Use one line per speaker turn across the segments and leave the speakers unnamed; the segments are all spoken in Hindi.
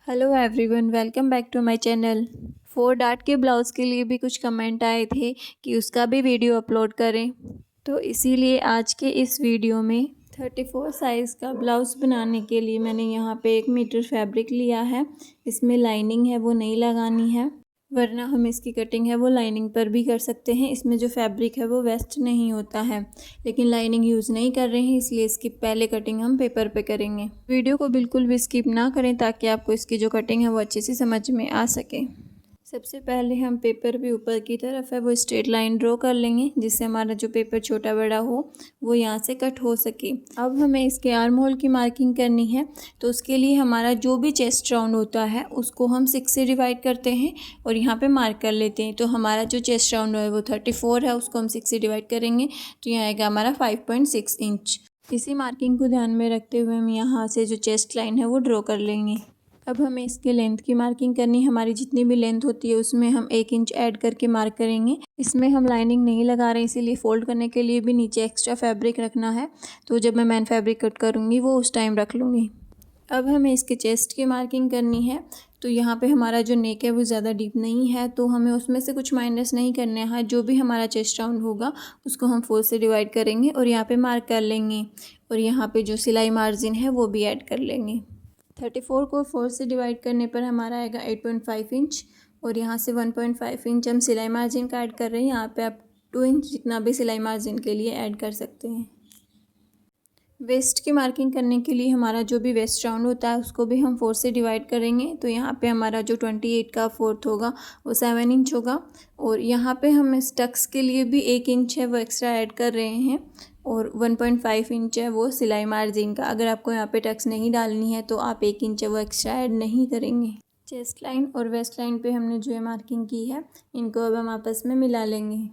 Hello everyone, welcome back to my channel. 4 dart के ब्लाउज़ के लिए भी कुछ कमेंट आए थे कि उसका भी वीडियो अपलोड करें, तो इसीलिए आज के इस वीडियो में 34 साइज़ का ब्लाउज़ बनाने के लिए मैंने यहाँ पे 1 मीटर फैब्रिक लिया है। इसमें लाइनिंग है वो नहीं लगानी है, वरना हम इसकी कटिंग है वो लाइनिंग पर भी कर सकते हैं। इसमें जो फैब्रिक है वो वेस्ट नहीं होता है, लेकिन लाइनिंग यूज़ नहीं कर रहे हैं, इसलिए इसकी पहले कटिंग हम पेपर पे करेंगे। वीडियो को बिल्कुल भी स्किप ना करें ताकि आपको इसकी जो कटिंग है वो अच्छे से समझ में आ सके। सबसे पहले हम पेपर पे ऊपर की तरफ है वो स्ट्रेट लाइन ड्रॉ कर लेंगे, जिससे हमारा जो पेपर छोटा बड़ा हो वो यहाँ से कट हो सके। अब हमें इसके आर्म होल की मार्किंग करनी है, तो उसके लिए हमारा जो भी चेस्ट राउंड होता है उसको हम 6 से डिवाइड करते हैं और यहाँ पे मार्क कर लेते हैं। तो हमारा जो चेस्ट राउंड है वो 34 है, उसको हम 6 से डिवाइड करेंगे तो यहाँ आएगा हमारा 5.6 इंच। इसी मार्किंग को ध्यान में रखते हुए हम यहाँ से जो चेस्ट लाइन है वो ड्रॉ कर लेंगे। अब हमें इसके लेंथ की मार्किंग करनी है। हमारी जितनी भी लेंथ होती है उसमें हम 1 इंच ऐड करके मार्क करेंगे। इसमें हम लाइनिंग नहीं लगा रहे हैं, इसीलिए फ़ोल्ड करने के लिए भी नीचे एक्स्ट्रा फैब्रिक रखना है, तो जब मैं मेन फैब्रिक कट करूँगी वो उस टाइम रख लूँगी। अब हमें इसके चेस्ट की मार्किंग करनी है, तो यहाँ पे हमारा जो नेक है वो ज़्यादा डीप नहीं है, तो हमें उसमें से कुछ माइनस नहीं करना है। जो भी हमारा चेस्ट राउंड होगा उसको हम 4 से डिवाइड करेंगे और यहाँ पे मार्क कर लेंगे, और यहाँ पे जो सिलाई मार्जिन है वो भी ऐड कर लेंगे। 34 को 4 से डिवाइड करने पर हमारा आएगा 8.5 इंच, और यहाँ से 1.5 इंच हम सिलाई मार्जिन का ऐड कर रहे हैं। यहाँ पे आप 2 इंच जितना भी सिलाई मार्जिन के लिए ऐड कर सकते हैं। वेस्ट की मार्किंग करने के लिए हमारा जो भी वेस्ट राउंड होता है उसको भी हम 4 से डिवाइड करेंगे, तो यहाँ पे हमारा जो 28 का 4th होगा वो 7 इंच होगा, और यहाँ पे हम इस टक्स के लिए भी 1 इंच है वो एक्स्ट्रा ऐड कर रहे हैं, और 1.5 इंच है वो सिलाई मार्जिन का। अगर आपको यहाँ पे टक्स नहीं डालनी है तो आप 1 इंच है वो एक्स्ट्रा ऐड नहीं करेंगे। चेस्ट लाइन और वेस्ट लाइन पे हमने जो है मार्किंग की है, इनको अब हम आपस में मिला लेंगे।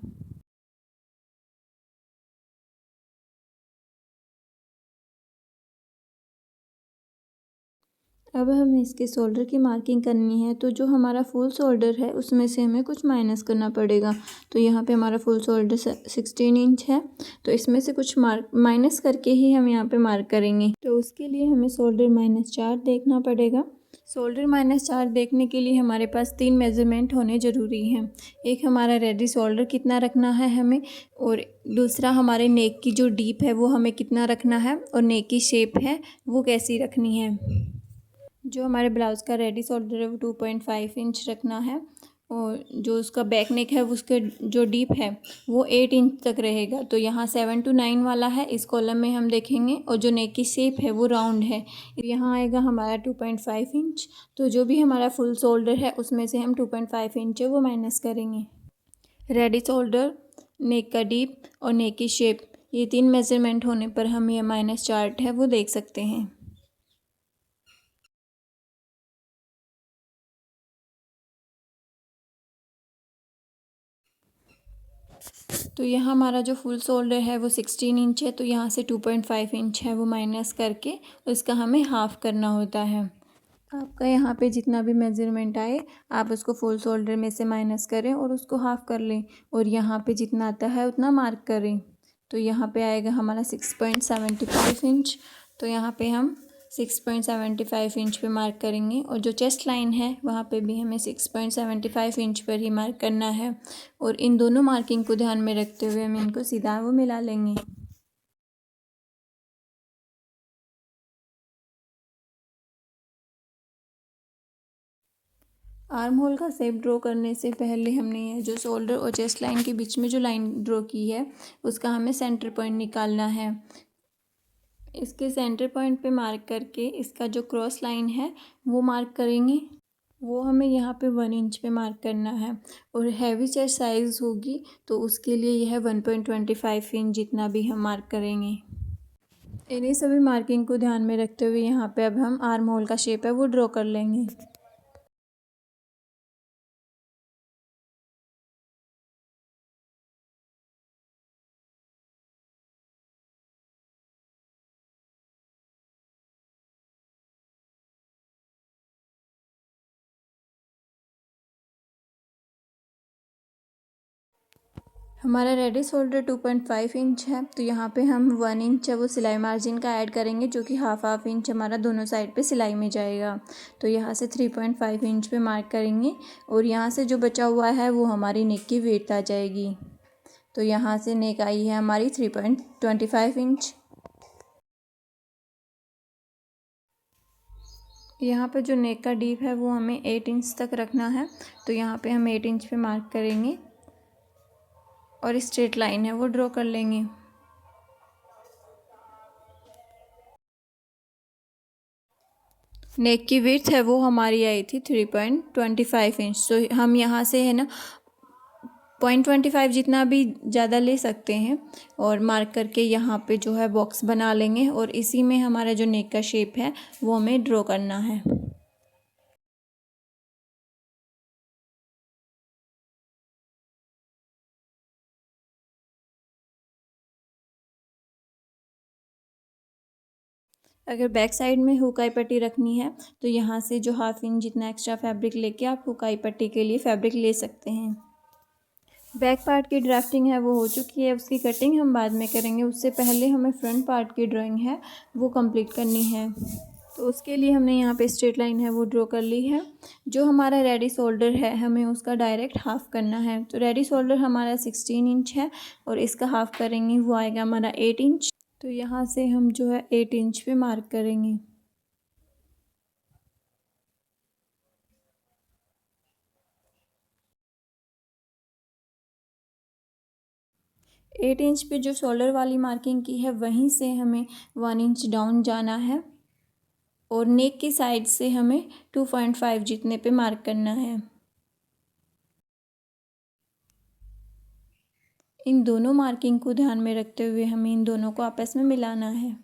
अब हमें इसके शोल्डर की मार्किंग करनी है, तो जो हमारा फुल शोल्डर है उसमें से हमें कुछ माइनस करना पड़ेगा। तो यहाँ पे हमारा फुल शोल्डर 16 इंच है, तो इसमें से कुछ माइनस करके ही हम यहाँ पे मार्क करेंगे। तो उसके लिए हमें शोल्डर -4 देखना पड़ेगा। शोल्डर -4 देखने के लिए हमारे पास 3 मेज़रमेंट होने ज़रूरी हैं। एक हमारा रेडी शोल्डर कितना रखना है हमें, और दूसरा हमारे नेक की जो डीप है वो हमें कितना रखना है, और नेक की शेप है वो कैसी रखनी है। जो हमारे ब्लाउज़ का रेडी शोल्डर है वो 2.5 इंच रखना है, और जो उसका बैक नेक है उसके जो डीप है वो 8 इंच तक रहेगा। तो यहाँ 7 to 9 वाला है, इस कॉलम में हम देखेंगे, और जो नेक की शेप है वो राउंड है, यहाँ आएगा हमारा 2.5 इंच। तो जो भी हमारा फुल शोल्डर है उसमें से हम 2.5 इंच है वो माइनस करेंगे। रेडी शोल्डर, नेक का डीप और नेक की शेप, ये 3 मेज़रमेंट होने पर हम ये माइनस चार्ट है वो देख सकते हैं। तो यहाँ हमारा जो फुल शोल्डर है वो 16 इंच है, तो यहाँ से 2.5 इंच है वो माइनस करके उसका हमें हाफ़ करना होता है। आपका यहाँ पे जितना भी मेज़रमेंट आए आप उसको फुल शोल्डर में से माइनस करें और उसको हाफ़ कर लें, और यहाँ पे जितना आता है उतना मार्क करें। तो यहाँ पे आएगा हमारा 6.75 इंच, तो यहाँ पे हम 6.75 इंच पे मार्क करेंगे, और जो चेस्ट लाइन है वहाँ पे भी हमें 6.75 इंच पर ही मार्क करना है, और इन दोनों मार्किंग को ध्यान में रखते हुए हम इनको सीधा वो मिला लेंगे। आर्म होल का शेप ड्रॉ करने से पहले हमने ये जो शोल्डर और चेस्ट लाइन के बीच में जो लाइन ड्रॉ की है उसका हमें सेंटर पॉइंट निकालना है। इसके सेंटर पॉइंट पे मार्क करके इसका जो क्रॉस लाइन है वो मार्क करेंगे, वो हमें यहाँ पे 1 इंच पे मार्क करना है। और हैवी चेस्ट साइज़ होगी तो उसके लिए यह 1.25 इंच जितना भी हम मार्क करेंगे। इन्हीं सभी मार्किंग को ध्यान में रखते हुए यहाँ पे अब हम आर्म होल का शेप है वो ड्रॉ कर लेंगे। हमारा रेडी शोल्डर 2.5 इंच है, तो यहाँ पे हम 1 इंच है वो सिलाई मार्जिन का ऐड करेंगे, जो कि हाफ इंच हमारा दोनों साइड पे सिलाई में जाएगा। तो यहाँ से 3.5 इंच पे मार्क करेंगे और यहाँ से जो बचा हुआ है वो हमारी नेक की विड्थ आ जाएगी। तो यहाँ से नेक आई है हमारी 3.25 इंच। यहाँ पे जो नेक का डीप है वो हमें 8 इंच तक रखना है, तो यहाँ पे हम 8 इंच पे मार्क करेंगे और स्ट्रेट लाइन है वो ड्रॉ कर लेंगे। नेक की विड्थ है वो हमारी आई थी 3.25 इंच। तो हम यहाँ से है ना 0.25 जितना भी ज़्यादा ले सकते हैं और मार्क करके यहाँ पे जो है बॉक्स बना लेंगे और इसी में हमारा जो नेक का शेप है वो हमें ड्रॉ करना है। अगर बैक साइड में हुकाई पट्टी रखनी है तो यहाँ से जो हाफ इंच जितना एक्स्ट्रा फैब्रिक लेके आप हुकाई पट्टी के लिए फैब्रिक ले सकते हैं। बैक पार्ट की ड्राफ्टिंग है वो हो चुकी है, उसकी कटिंग हम बाद में करेंगे। उससे पहले हमें फ्रंट पार्ट की ड्राइंग है वो कंप्लीट करनी है। तो उसके लिए हमने यहाँ पे स्ट्रेट लाइन है वो ड्रॉ कर ली है। जो हमारा रेडी शोल्डर है हमें उसका डायरेक्ट हाफ़ करना है। तो रेडी शोल्डर हमारा 16 इंच है और इसका हाफ़ करेंगे वो आएगा हमारा 8 इंच। तो यहाँ से हम जो है 8 इंच पे मार्क करेंगे। एट इंच पे जो शोल्डर वाली मार्किंग की है वहीं से हमें 1 इंच डाउन जाना है और नेक की साइड से हमें 2.5 जितने पे मार्क करना है। इन दोनों मार्किंग को ध्यान में रखते हुए हमें इन दोनों को आपस में मिलाना है।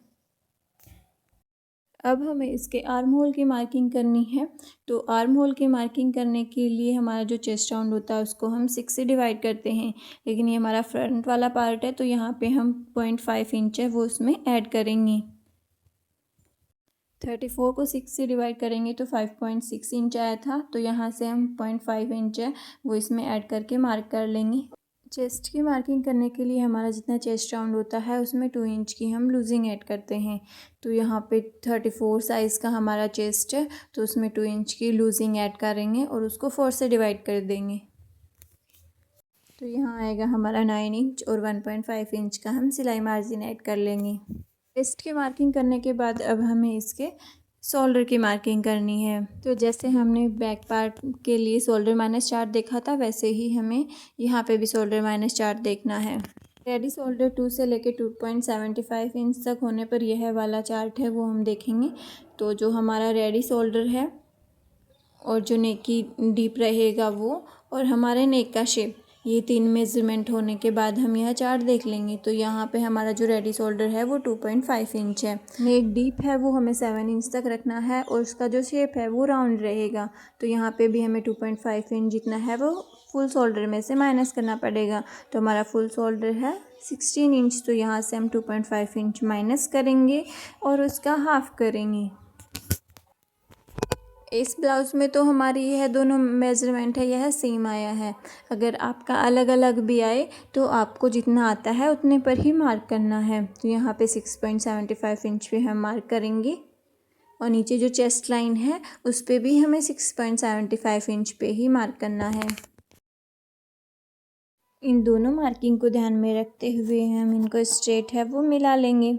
अब हमें इसके आर्म होल की मार्किंग करनी है। तो आर्म होल की मार्किंग करने के लिए हमारा जो चेस्ट राउंड होता है उसको हम 6 से डिवाइड करते हैं, लेकिन ये हमारा फ्रंट वाला पार्ट है तो यहाँ पे हम 0.5 इंच है वो उसमें ऐड करेंगे। 34 को 6 से डिवाइड करेंगे तो 5.6 इंच आया था, तो यहाँ से हम 0.5 इंच है वो इसमें ऐड करके मार्क कर लेंगे। चेस्ट की मार्किंग करने के लिए हमारा जितना चेस्ट राउंड होता है उसमें 2 इंच की हम लूजिंग ऐड करते हैं। तो यहाँ पे 34 साइज़ का हमारा चेस्ट है तो उसमें 2 इंच की लूजिंग ऐड करेंगे और उसको 4 से डिवाइड कर देंगे। तो यहाँ आएगा हमारा 9 इंच और 1.5 इंच का हम सिलाई मार्जिन ऐड कर लेंगे। चेस्ट की मार्किंग करने के बाद अब हमें इसके शोल्डर की मार्किंग करनी है। तो जैसे हमने बैक पार्ट के लिए शोल्डर -4 देखा था वैसे ही हमें यहाँ पे भी शोल्डर -4 देखना है। रेडी शोल्डर 2 से लेके 2.75 इंच तक होने पर यह वाला चार्ट है वो हम देखेंगे। तो जो हमारा रेडी शोल्डर है और जो नेक की डीप रहेगा वो और हमारे नेक का शेप, ये 3 मेज़रमेंट होने के बाद हम यह चार्ट देख लेंगे। तो यहाँ पे हमारा जो रेडी शोल्डर है वो 2.5 इंच है। नेक डीप है वो हमें 7 इंच तक रखना है और उसका जो शेप है वो राउंड रहेगा। तो यहाँ पे भी हमें 2.5 इंच जितना है वो फुल शोल्डर में से माइनस करना पड़ेगा। तो हमारा फुल शोल्डर है 16 इंच, तो यहाँ से हम 2.5 इंच माइनस करेंगे और उसका हाफ़ करेंगे। इस ब्लाउज़ में तो हमारी यह दोनों मेज़रमेंट है यह सेम आया है। अगर आपका अलग अलग भी आए तो आपको जितना आता है उतने पर ही मार्क करना है। तो यहाँ पे 6.75 इंच पे हम मार्क करेंगे और नीचे जो चेस्ट लाइन है उस पे भी हमें 6.75 इंच पे ही मार्क करना है। इन दोनों मार्किंग को ध्यान में रखते हुए हम इनको स्ट्रेट है वो मिला लेंगे।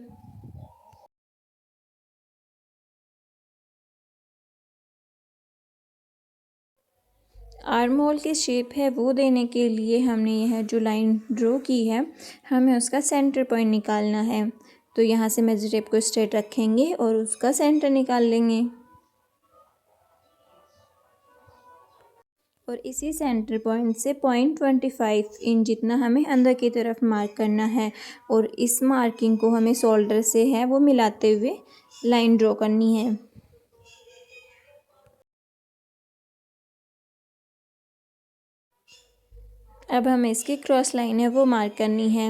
आर्म होल की शेप है वो देने के लिए हमने यह जो लाइन ड्रॉ की है हमें उसका सेंटर पॉइंट निकालना है। तो यहाँ से मेजर टेप को स्ट्रेट रखेंगे और उसका सेंटर निकाल लेंगे और इसी सेंटर पॉइंट से 0.25 इंच जितना हमें अंदर की तरफ मार्क करना है और इस मार्किंग को हमें शोल्डर से है वो मिलाते हुए लाइन ड्रॉ करनी है। अब हमें इसकी क्रॉस लाइन है वो मार्क करनी है।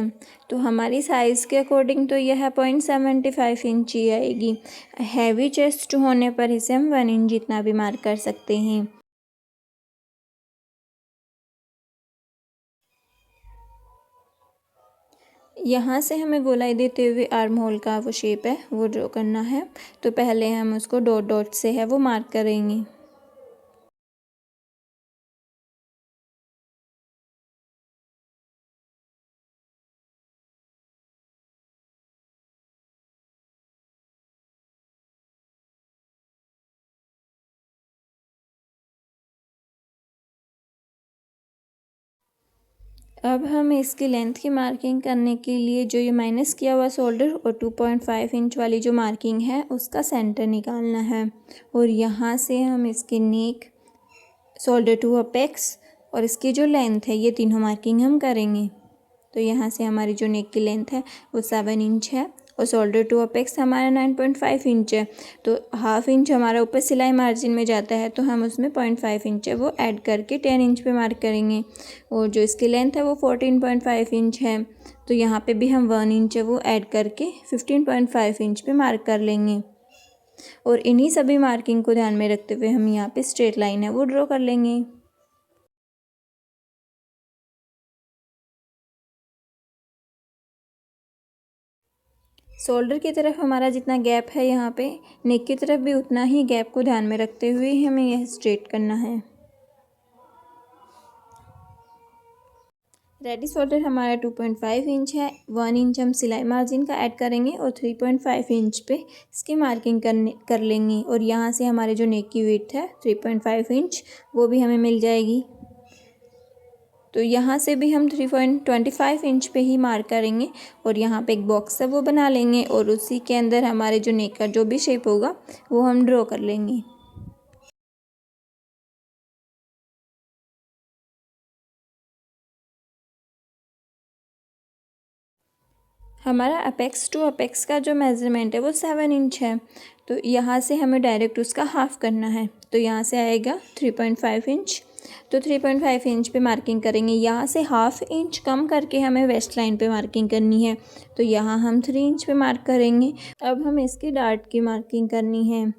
तो हमारी साइज़ के अकॉर्डिंग तो यह 0.75 इंच ही आएगी। हैवी चेस्ट होने पर इसे हम 1 इंच जितना भी मार्क कर सकते हैं। यहाँ से हमें गोलाई देते हुए आर्म होल का वो शेप है वो ड्रॉ करना है। तो पहले हम उसको डॉट डॉट से है वो मार्क करेंगे। अब हम इसकी लेंथ की मार्किंग करने के लिए जो ये माइनस किया हुआ शोल्डर और 2.5 इंच वाली जो मार्किंग है उसका सेंटर निकालना है। और यहाँ से हम इसकी नेक, शोल्डर टू अपेक्स और इसकी जो लेंथ है ये तीनों मार्किंग हम करेंगे। तो यहाँ से हमारी जो नेक की लेंथ है वो 7 इंच है और शोल्डर टू अपेक्स हमारा 9.5 इंच है। तो हाफ इंच हमारा ऊपर सिलाई मार्जिन में जाता है तो हम उसमें 0.5 इंच है वो ऐड करके 10 इंच पे मार्क करेंगे। और जो इसकी लेंथ है वो 14.5 इंच है तो यहाँ पे भी हम 1 इंच है वो ऐड करके 15.5 इंच पे मार्क कर लेंगे। और इन्हीं सभी मार्किंग को ध्यान में रखते हुए हम यहाँ पे स्ट्रेट लाइन है वो ड्रॉ कर लेंगे। शोल्डर की तरफ हमारा जितना गैप है यहाँ पे नेक की तरफ भी उतना ही गैप को ध्यान में रखते हुए ही हमें यह स्ट्रेट करना है। रेडी शोल्डर हमारा 2.5 इंच है। 1 इंच हम सिलाई मार्जिन का ऐड करेंगे और 3.5 इंच पे इसकी मार्किंग कर लेंगे। और यहाँ से हमारे जो नेक की विड्थ है 3.5 इंच वो भी हमें मिल जाएगी। तो यहाँ से भी हम 3.25 इंच पे ही मार्क करेंगे और यहाँ पे एक बॉक्स है वो बना लेंगे और उसी के अंदर हमारे जो नेक का जो भी शेप होगा वो हम ड्रॉ कर लेंगे। हमारा अपेक्स टू अपेक्स का जो मेज़रमेंट है वो 7 इंच है। तो यहाँ से हमें डायरेक्ट उसका हाफ़ करना है। तो यहाँ से आएगा 3.5 इंच। तो 3.5 इंच पे मार्किंग करेंगे। यहाँ से हाफ़ इंच कम करके हमें वेस्ट लाइन पे मार्किंग करनी है। तो यहाँ हम 3 इंच पे मार्क करेंगे। अब हम इसकी डार्ट की मार्किंग करनी है।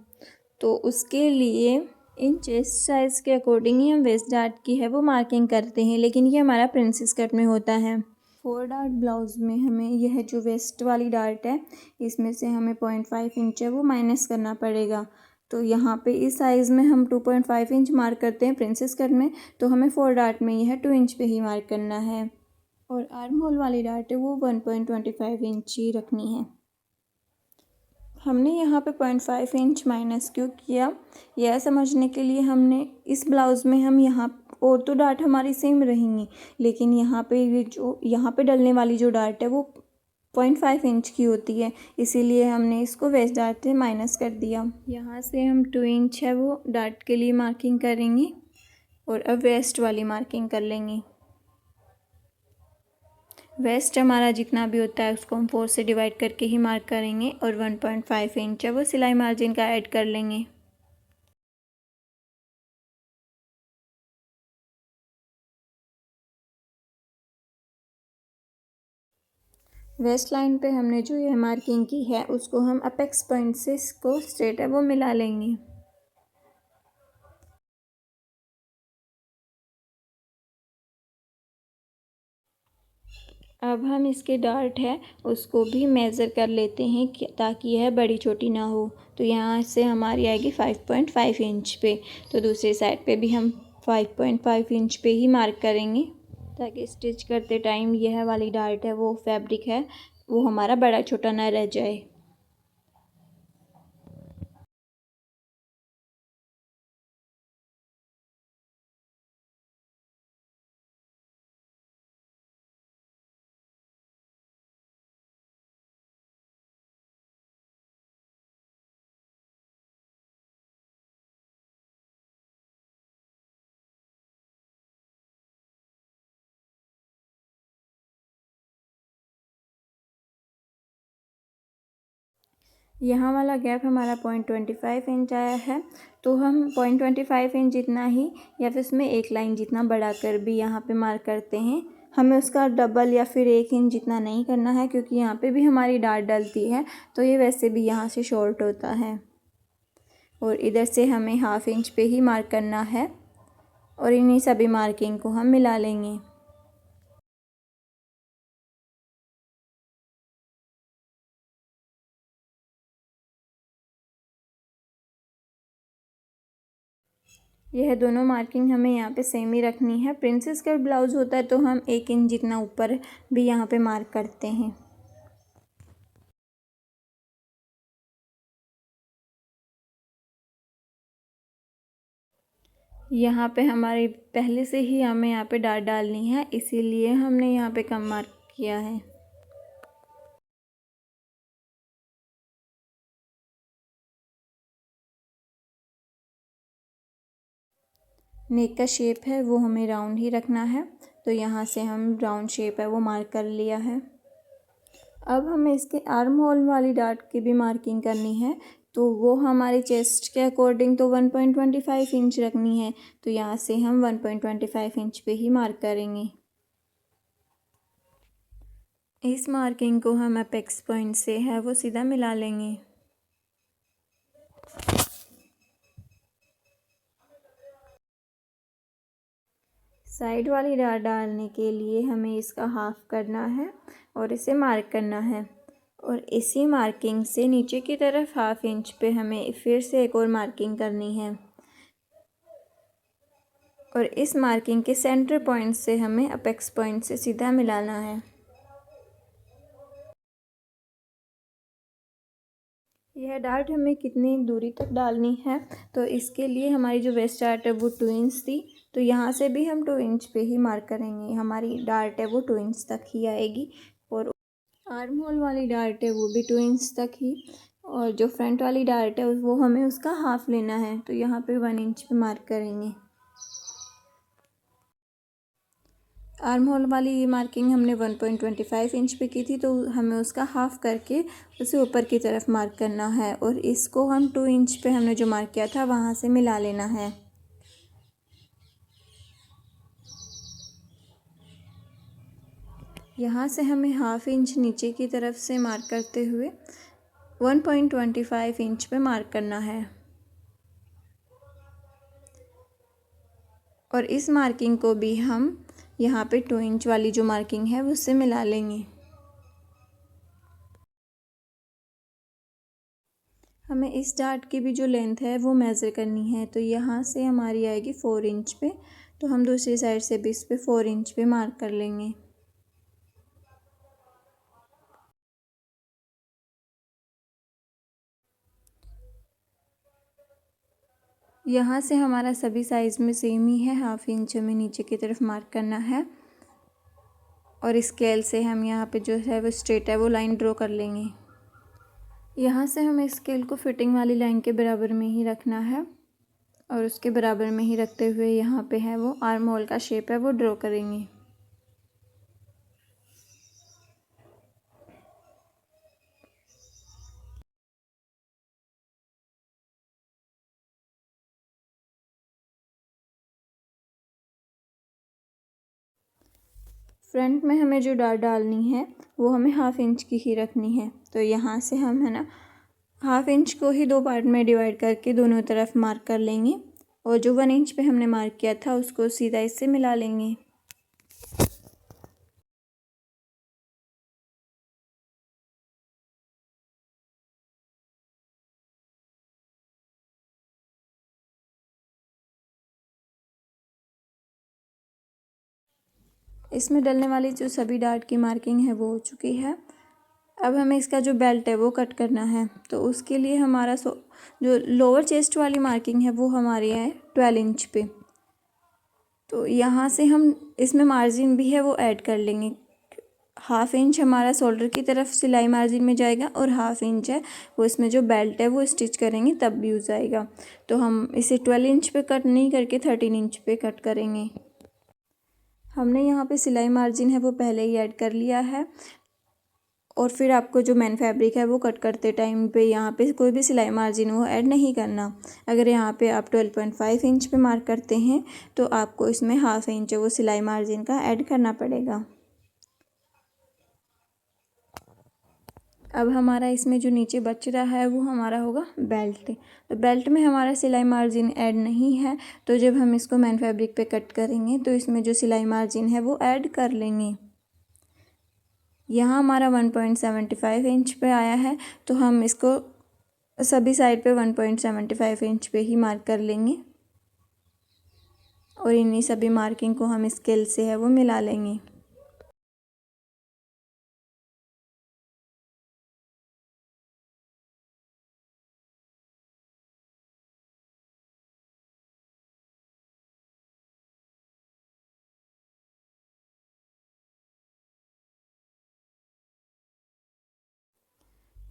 तो उसके लिए इन चेस्ट साइज़ के अकॉर्डिंग ही हम वेस्ट डार्ट की है वो मार्किंग करते हैं, लेकिन ये हमारा प्रिंसेस कट में होता है। 4 डार्ट ब्लाउज़ में हमें यह जो वेस्ट वाली डार्ट है इसमें से हमें 0.5 इंच है वो माइनस करना पड़ेगा। तो यहाँ पे इस साइज़ में हम 2.5 इंच मार्क करते हैं प्रिंसेस कट में, तो हमें 4 डार्ट में यह 2 इंच पे ही मार्क करना है। और आर्म होल वाली डार्ट है वो 1.25 इंच ही रखनी है। हमने यहाँ पे 0.5 इंच माइनस क्यों किया, यह समझने के लिए हमने इस ब्लाउज़ में हम यहाँ और तो डार्ट हमारी सेम रहेंगी, लेकिन यहाँ पे ये जो यहाँ पे डलने वाली जो डार्ट है वो 0.5 इंच की होती है, इसीलिए हमने इसको वेस्ट डार्ट से माइनस कर दिया। यहाँ से हम 2 इंच है वो डार्ट के लिए मार्किंग करेंगे और अब वेस्ट वाली मार्किंग कर लेंगे। वेस्ट हमारा जितना भी होता है उसको हम 4 से डिवाइड करके ही मार्क करेंगे और 1.5 इंच है वो सिलाई मार्जिन का ऐड कर लेंगे। वेस्ट लाइन पे हमने जो ये मार्किंग की है उसको हम अपेक्स पॉइंट से इसको स्ट्रेट है वो मिला लेंगे। अब हम इसके डार्ट है उसको भी मेज़र कर लेते हैं ताकि यह बड़ी छोटी ना हो। तो यहाँ से हमारी आएगी 5.5 इंच पे। तो दूसरी साइड पे भी हम 5.5 इंच पे ही मार्क करेंगे ताकि स्टिच करते टाइम यह वाली डार्ट है वो फैब्रिक है वो हमारा बड़ा छोटा ना रह जाए। यहाँ वाला गैप हमारा 0.25 इंच आया है, तो हम 0.25 इंच जितना ही या फिर उसमें एक लाइन जितना बढ़ाकर भी यहाँ पे मार्क करते हैं। हमें उसका डबल या फिर 1 इंच जितना नहीं करना है, क्योंकि यहाँ पे भी हमारी डार्ट डलती है तो ये वैसे भी यहाँ से शॉर्ट होता है। और इधर से हमें हाफ इंच पे ही मार्क करना है और इन्हीं सभी मार्किंग को हम मिला लेंगे। यह दोनों मार्किंग हमें यहाँ पे सेम ही रखनी है। प्रिंसेस कट ब्लाउज़ होता है तो हम 1 इंच जितना ऊपर भी यहाँ पे मार्क करते हैं। यहाँ पे हमारी पहले से ही हमें यहाँ पे डाट डालनी है, इसीलिए हमने यहाँ पे कम मार्क किया है। नेक का शेप है वो हमें राउंड ही रखना है, तो यहाँ से हम राउंड शेप है वो मार्क कर लिया है। अब हमें इसके आर्म होल वाली डाट की भी मार्किंग करनी है, तो वो हमारे चेस्ट के अकॉर्डिंग तो 1.25 इंच रखनी है, तो यहाँ से हम 1.25 इंच पे ही मार्क करेंगे। इस मार्किंग को हम अपेक्स पॉइंट से है वो सीधा मिला लेंगे। साइड वाली डाट डालने के लिए हमें इसका हाफ करना है और इसे मार्क करना है, और इसी मार्किंग से नीचे की तरफ 1/2 इंच पे हमें फिर से एक और मार्किंग करनी है, और इस मार्किंग के सेंटर पॉइंट से हमें अपेक्स पॉइंट से सीधा मिलाना है। यह डाट हमें कितनी दूरी तक डालनी है, तो इसके लिए हमारी जो वेस्ट डाट है वो 2 इंच थी, तो यहाँ से भी हम 2 इंच पे ही मार्क करेंगे। हमारी डाट है वो 2 इंच तक ही आएगी, और आर्म होल वाली डाट है वो भी 2 इंच तक ही, और जो फ्रंट वाली डाट है वो हमें उसका हाफ लेना है, तो यहाँ पे 1 इंच पे मार्क करेंगे। आर्म होल वाली ये मार्किंग हमने 1.25 इंच पे की थी, तो हमें उसका हाफ करके उसे ऊपर की तरफ मार्क करना है, और इसको हम 2 इंच पे हमने जो मार्क किया था वहाँ से मिला लेना है। यहाँ से हमें 1/2 इंच नीचे की तरफ से मार्क करते हुए 1.25 इंच पे मार्क करना है, और इस मार्किंग को भी हम यहाँ पे 2 इंच वाली जो मार्किंग है उससे मिला लेंगे। हमें इस डाट की भी जो लेंथ है वो मेज़र करनी है, तो यहाँ से हमारी आएगी 4 इंच पे, तो हम दूसरी साइड से भी इस पे 4 इंच पे मार्क कर लेंगे। यहाँ से हमारा सभी साइज़ में सेम ही है, 1/2 इंच हमें नीचे की तरफ मार्क करना है, और स्केल से हम यहाँ पे जो है वो स्ट्रेट है वो लाइन ड्रॉ कर लेंगे। यहाँ से हमें स्केल को फिटिंग वाली लाइन के बराबर में ही रखना है, और उसके बराबर में ही रखते हुए यहाँ पे है वो आर्म होल का शेप है वो ड्रॉ करेंगे। फ्रंट में हमें जो डाट डालनी है वो हमें 1/2 इंच की ही रखनी है, तो यहाँ से हम है ना 1/2 इंच को ही 2 पार्ट में डिवाइड करके दोनों तरफ मार्क कर लेंगे, और जो 1 इंच पे हमने मार्क किया था उसको सीधा इससे मिला लेंगे। इसमें डलने वाली जो सभी डाट की मार्किंग है वो हो चुकी है। अब हमें इसका जो बेल्ट है वो कट करना है, तो उसके लिए हमारा जो लोअर चेस्ट वाली मार्किंग है वो हमारी है 12 इंच पे, तो यहाँ से हम इसमें मार्जिन भी है वो ऐड कर लेंगे। 1/2 इंच हमारा शोल्डर की तरफ सिलाई मार्जिन में जाएगा, और 1/2 इंच है वो इसमें जो बेल्ट है वो स्टिच करेंगे तब भी यूज़ आएगा, तो हम इसे 12 इंच पे कट नहीं करके 13 इंच पे कट करेंगे। हमने यहाँ पे सिलाई मार्जिन है वो पहले ही ऐड कर लिया है, और फिर आपको जो मेन फैब्रिक है वो कट करते टाइम पे यहाँ पे कोई भी सिलाई मार्जिन वो ऐड नहीं करना। अगर यहाँ पे आप 12.5 इंच पे मार्क करते हैं तो आपको इसमें 1/2 इंच वो सिलाई मार्जिन का ऐड करना पड़ेगा। अब हमारा इसमें जो नीचे बच रहा है वो हमारा होगा बेल्ट, तो बेल्ट में हमारा सिलाई मार्जिन ऐड नहीं है, तो जब हम इसको मेन फैब्रिक पे कट करेंगे तो इसमें जो सिलाई मार्जिन है वो ऐड कर लेंगे। यहाँ हमारा 1.75 इंच पे आया है, तो हम इसको सभी साइड पे 1.75 इंच पे ही मार्क कर लेंगे। और इन्हीं सभी मार्किंग को हम स्केल से है वो मिला लेंगे।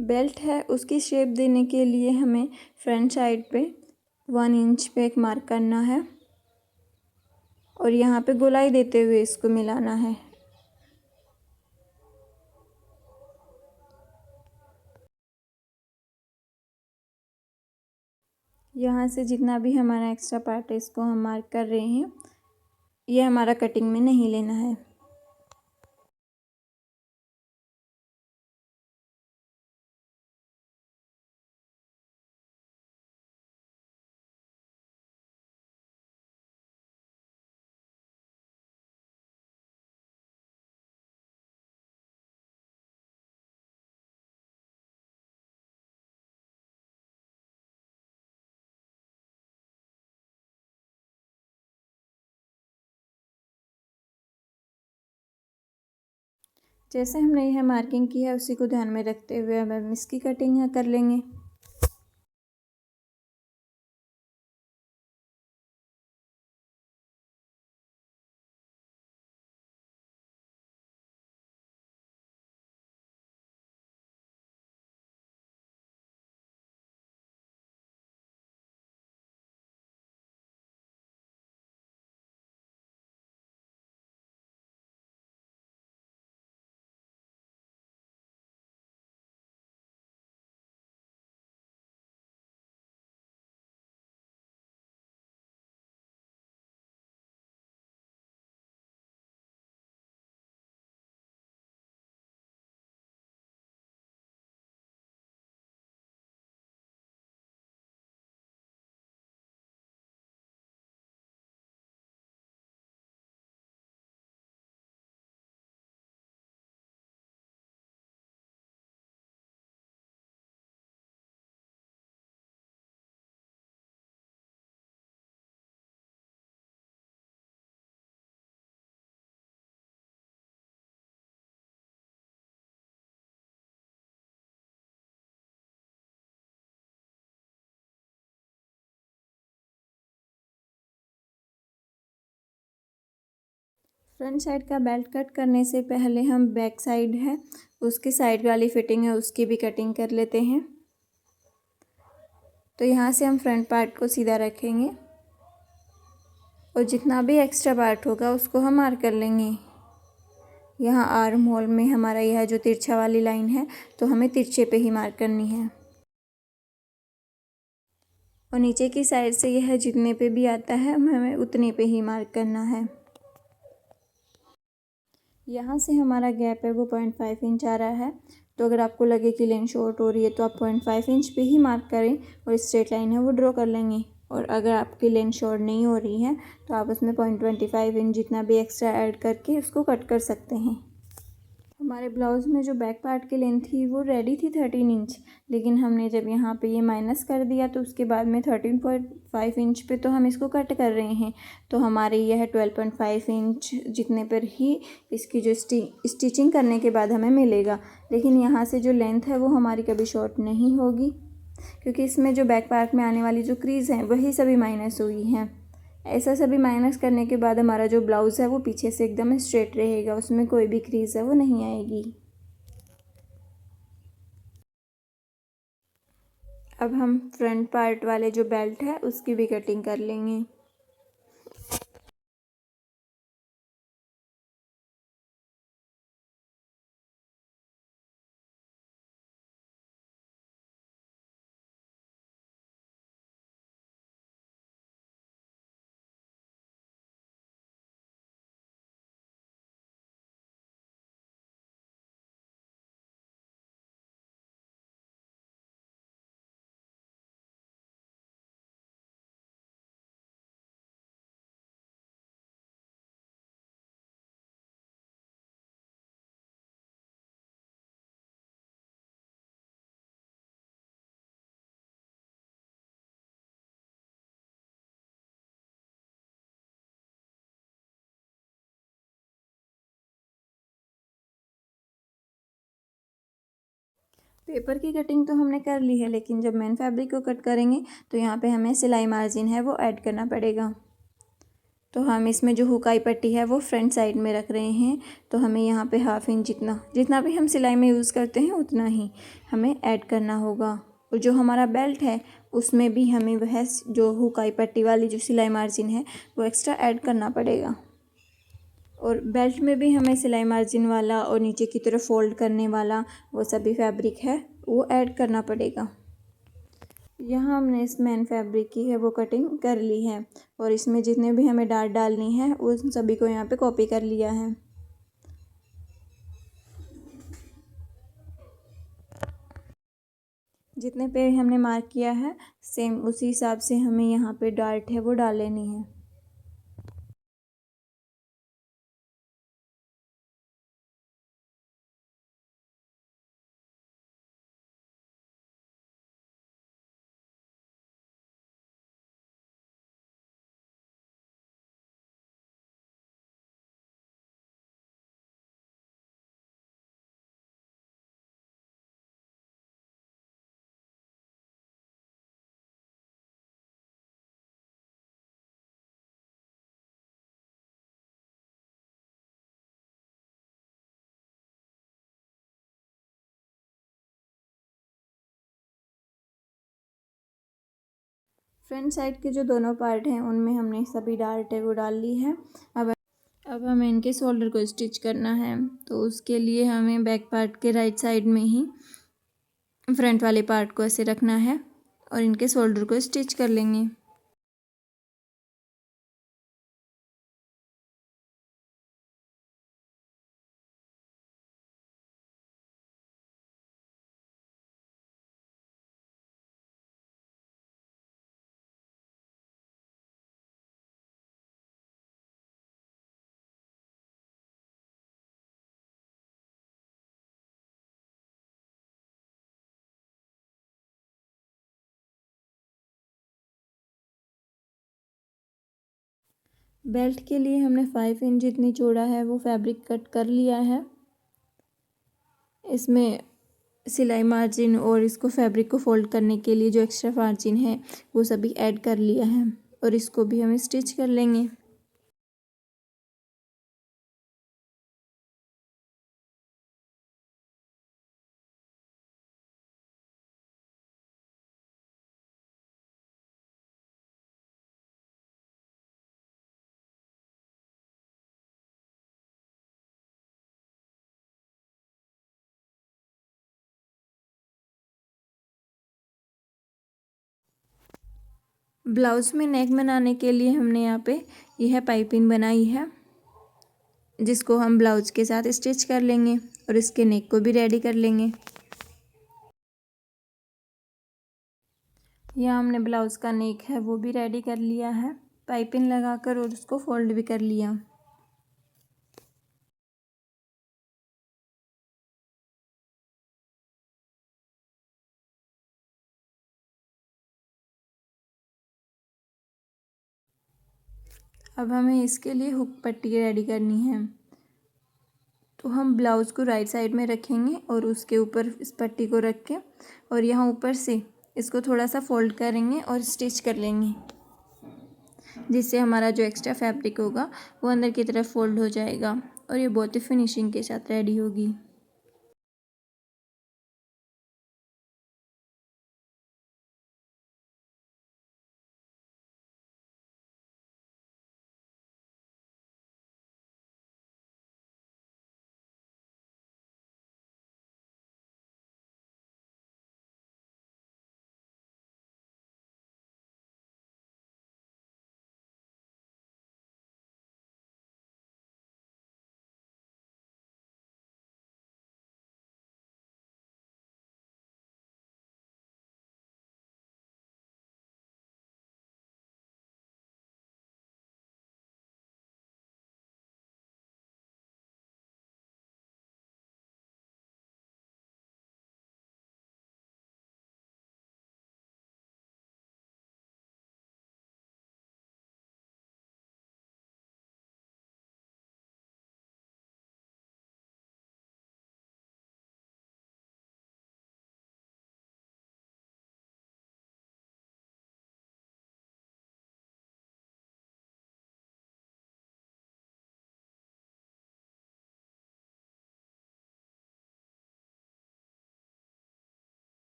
बेल्ट है उसकी शेप देने के लिए हमें फ्रंट साइड पे 1 इंच पे एक मार्क करना है और यहाँ पे गोलाई देते हुए इसको मिलाना है। यहाँ से जितना भी हमारा एक्स्ट्रा पार्ट है इसको हम मार्क कर रहे हैं, ये हमारा कटिंग में नहीं लेना है। जैसे हमने यह मार्किंग की है उसी को ध्यान में रखते हुए हम इसकी कटिंग कर लेंगे। फ्रंट साइड का बेल्ट कट करने से पहले हम बैक साइड है उसकी साइड वाली फिटिंग है उसकी भी कटिंग कर लेते हैं। तो यहाँ से हम फ्रंट पार्ट को सीधा रखेंगे और जितना भी एक्स्ट्रा पार्ट होगा उसको हम मार्क कर लेंगे। यहाँ आर्म होल में हमारा यह जो तिरछा वाली लाइन है तो हमें तिरछे पे ही मार्क करनी है और नीचे की साइड से यह जितने पे भी आता है हमें उतने पे ही मार्क करना है। यहाँ से हमारा गैप है वो 0.5 इंच आ रहा है। तो अगर आपको लगे कि लेंथ शॉर्ट हो रही है तो आप 0.5 इंच पे ही मार्क करें और स्ट्रेट लाइन है वो ड्रॉ कर लेंगे। और अगर आपकी लेंथ शॉर्ट नहीं हो रही है तो आप उसमें 0.25 इंच जितना भी एक्स्ट्रा ऐड करके उसको कट कर सकते हैं। हमारे ब्लाउज़ में जो बैक पार्ट की लेंथ थी वो रेडी थी 13 इंच, लेकिन हमने जब यहाँ पे ये माइनस कर दिया तो उसके बाद में 13.5 इंच पे तो हम इसको कट कर रहे हैं। तो हमारे यह 12.5 इंच जितने पर ही इसकी जो स्टिचिंग करने के बाद हमें मिलेगा। लेकिन यहाँ से जो लेंथ है वो हमारी कभी शॉर्ट नहीं होगी क्योंकि इसमें जो बैक पार्ट में आने वाली जो क्रीज़ हैं वही सभी माइनस हुई हैं। ऐसा सभी माइनस करने के बाद हमारा जो ब्लाउज़ है वो पीछे से एकदम स्ट्रेट रहेगा, उसमें कोई भी क्रीज है वो नहीं आएगी। अब हम फ्रंट पार्ट वाले जो बेल्ट है उसकी भी कटिंग कर लेंगे। पेपर की कटिंग तो हमने कर ली है, लेकिन जब मेन फैब्रिक को कट करेंगे तो यहाँ पे हमें सिलाई मार्जिन है वो ऐड करना पड़ेगा। तो हम इसमें जो हुकाई पट्टी है वो फ्रंट साइड में रख रहे हैं। तो हमें यहाँ पे हाफ इंच जितना भी हम सिलाई में यूज़ करते हैं उतना ही हमें ऐड करना होगा। और जो हमारा बेल्ट है उसमें भी हमें वह जो हुकाई पट्टी वाली जो सिलाई मार्जिन है वो एक्स्ट्रा ऐड करना पड़ेगा। और बेल्ट में भी हमें सिलाई मार्जिन वाला और नीचे की तरफ फोल्ड करने वाला वो सभी फैब्रिक है वो ऐड करना पड़ेगा। यहाँ हमने इस मेन फैब्रिक की है वो कटिंग कर ली है और इसमें जितने भी हमें डार्ट डालनी है उन सभी को यहाँ पे कॉपी कर लिया है। जितने पे हमने मार्क किया है सेम उसी हिसाब से हमें यहाँ पे डार्ट है वो डाल लेनी है। फ्रंट साइड के जो दोनों पार्ट हैं उनमें हमने सभी डार्ट है वो डाल ली है। अब हमें इनके शोल्डर को स्टिच करना है। तो उसके लिए हमें बैक पार्ट के राइट साइड में ही फ्रंट वाले पार्ट को ऐसे रखना है और इनके शोल्डर को स्टिच कर लेंगे। बेल्ट के लिए हमने 5 इंच जितनी चौड़ा है वो फैब्रिक कट कर लिया है। इसमें सिलाई मार्जिन और इसको फैब्रिक को फोल्ड करने के लिए जो एक्स्ट्रा मार्जिन है वो सभी ऐड कर लिया है और इसको भी हम स्टिच कर लेंगे। ब्लाउज़ में नेक बनाने के लिए हमने यहाँ पे यह पाइपिंग बनाई है जिसको हम ब्लाउज के साथ स्टिच कर लेंगे और इसके नेक को भी रेडी कर लेंगे। यहाँ हमने ब्लाउज़ का नेक है वो भी रेडी कर लिया है पाइपिंग लगाकर और उसको फोल्ड भी कर लिया। अब हमें इसके लिए हुक पट्टी रेडी करनी है। तो हम ब्लाउज़ को राइट साइड में रखेंगे और उसके ऊपर इस पट्टी को रख के और यहाँ ऊपर से इसको थोड़ा सा फोल्ड करेंगे और स्टिच कर लेंगे, जिससे हमारा जो एक्स्ट्रा फैब्रिक होगा वो अंदर की तरफ फोल्ड हो जाएगा और ये बहुत ही फिनिशिंग के साथ रेडी होगी।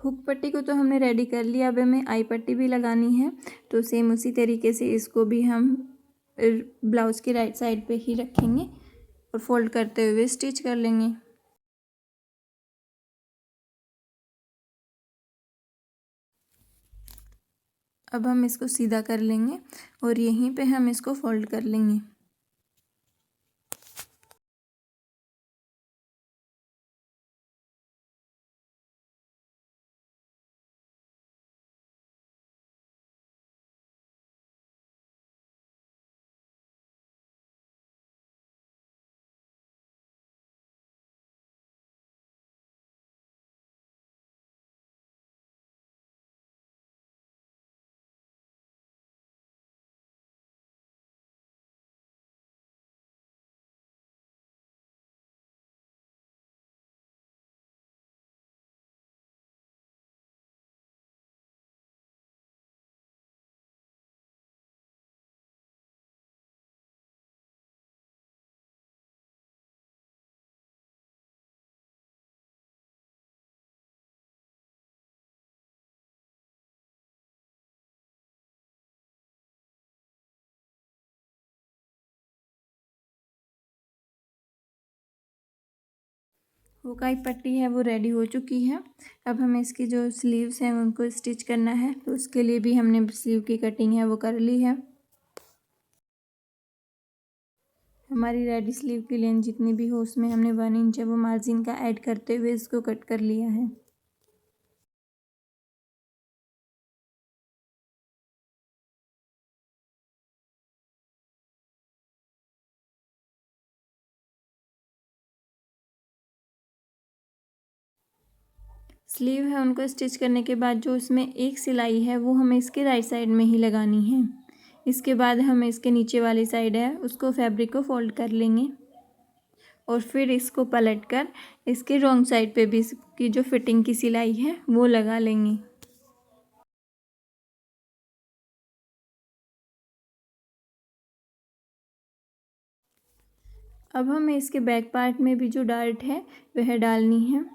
हुक पट्टी को तो हमने रेडी कर लिया, अब हमें आई पट्टी भी लगानी है। तो सेम उसी तरीके से इसको भी हम ब्लाउज़ की राइट साइड पे ही रखेंगे और फोल्ड करते हुए स्टिच कर लेंगे। अब हम इसको सीधा कर लेंगे और यहीं पे हम इसको फोल्ड कर लेंगे। हुक आई पट्टी है वो रेडी हो चुकी है। अब हमें इसकी जो स्लीव्स हैं उनको स्टिच करना है, तो उसके लिए भी हमने स्लीव की कटिंग है वो कर ली है। हमारी रेडी स्लीव की लेंथ जितनी भी हो उसमें हमने 1 इंच है वो मार्जिन का ऐड करते हुए इसको कट कर लिया है। स्लीव है उनको स्टिच करने के बाद जो उसमें एक सिलाई है वो हमें इसके राइट साइड में ही लगानी है। इसके बाद हम इसके नीचे वाली साइड है उसको फैब्रिक को फोल्ड कर लेंगे और फिर इसको पलट कर इसके रॉन्ग साइड पे भी इसकी जो फिटिंग की सिलाई है वो लगा लेंगे। अब हमें इसके बैक पार्ट में भी जो डार्ट है वह डालनी है,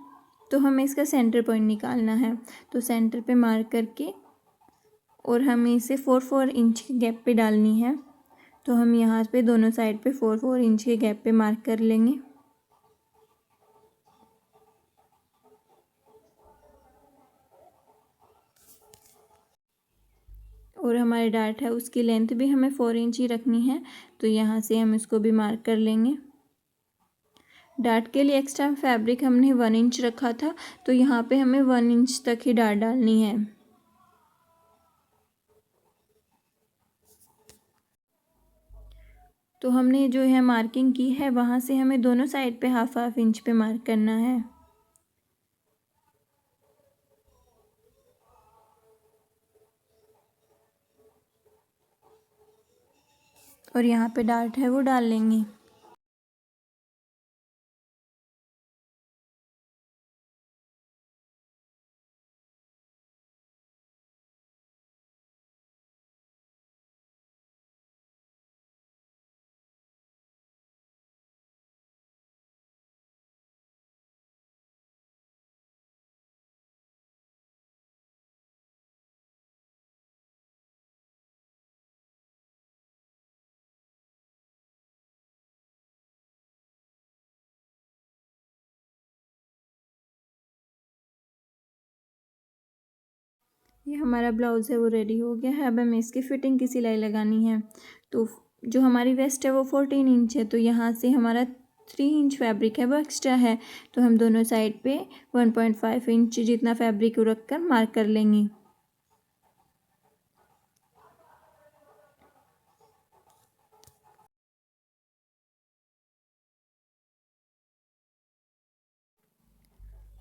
तो हमें इसका सेंटर पॉइंट निकालना है। तो सेंटर पे मार्क करके और हमें इसे 4-4 इंच के गैप पे डालनी है। तो हम यहाँ पे दोनों साइड पे 4-4 इंच के गैप पे मार्क कर लेंगे। और हमारे डार्ट है उसकी लेंथ भी हमें 4 इंच ही रखनी है, तो यहाँ से हम इसको भी मार्क कर लेंगे। डार्ट के लिए एक्स्ट्रा फैब्रिक हमने 1 इंच रखा था, तो यहाँ पे हमें 1 इंच तक ही डार्ट डालनी है। तो हमने जो है मार्किंग की है वहाँ से हमें दोनों साइड पे 1/2 इंच पे मार्क करना है। और यहाँ पे डार्ट है वो डाल लेंगे। ये हमारा ब्लाउज़ है वो रेडी हो गया है। अब हमें इसकी फिटिंग की सिलाई लगानी है। तो जो हमारी वेस्ट है वो 14 इंच है, तो यहाँ से हमारा 3 इंच फैब्रिक है वो एक्स्ट्रा है, तो हम दोनों साइड पे 1.5 इंच जितना फैब्रिक रख कर मार्क कर लेंगे।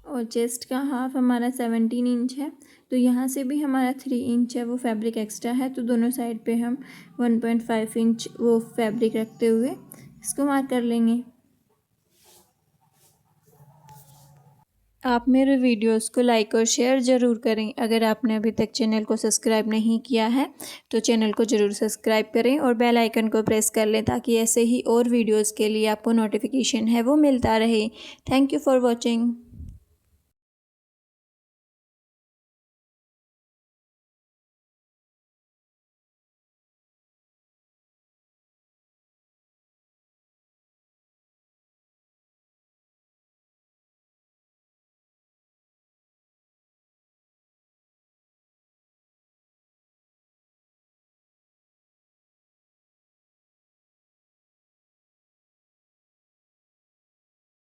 और चेस्ट का हाफ हमारा 17 इंच है, तो यहाँ से भी हमारा 3 इंच है वो फैब्रिक एक्स्ट्रा है, तो दोनों साइड पे हम 1.5 इंच वो फैब्रिक रखते हुए इसको मार्क कर लेंगे। आप मेरे वीडियोस को लाइक और शेयर ज़रूर करें। अगर आपने अभी तक चैनल को सब्सक्राइब नहीं किया है तो चैनल को ज़रूर सब्सक्राइब करें और बेल आइकन को प्रेस कर लें, ताकि ऐसे ही और वीडियोस के लिए आपको नोटिफिकेशन है वो मिलता रहे। Thank you for watching.